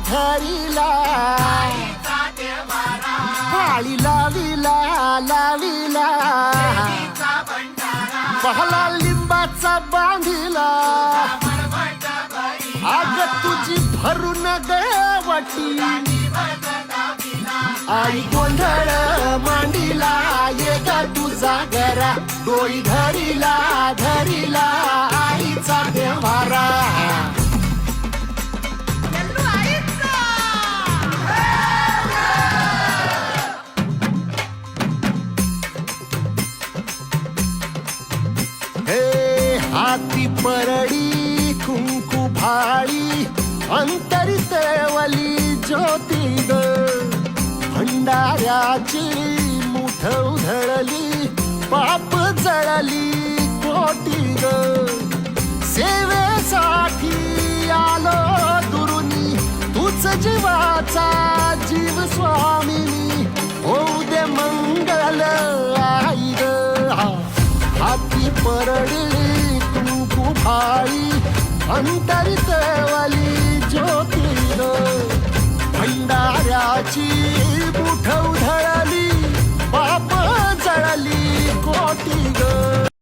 धरिला थाळी लाविला लाविला पहला लिंबाचा बांधिला आग तुझी भरून गवटी आई गोंधळ मांडिला ये ग तुझा घरा डोई धरिला धरिला आईचा देवारा हे हाती परडी कुंकू भाळी अंतरित वली ज्योती ग भंडाऱ्याची मुठ उधळली पाप जळली कोटी ग सेवेसाठी आलो दुरुनी तूच जीवाचा जीव स्वामिनी होऊ दे मंगल आई ग हाती परडी कुंकू भाळी अंतरित वली ज्योती ग भंडाऱ्याची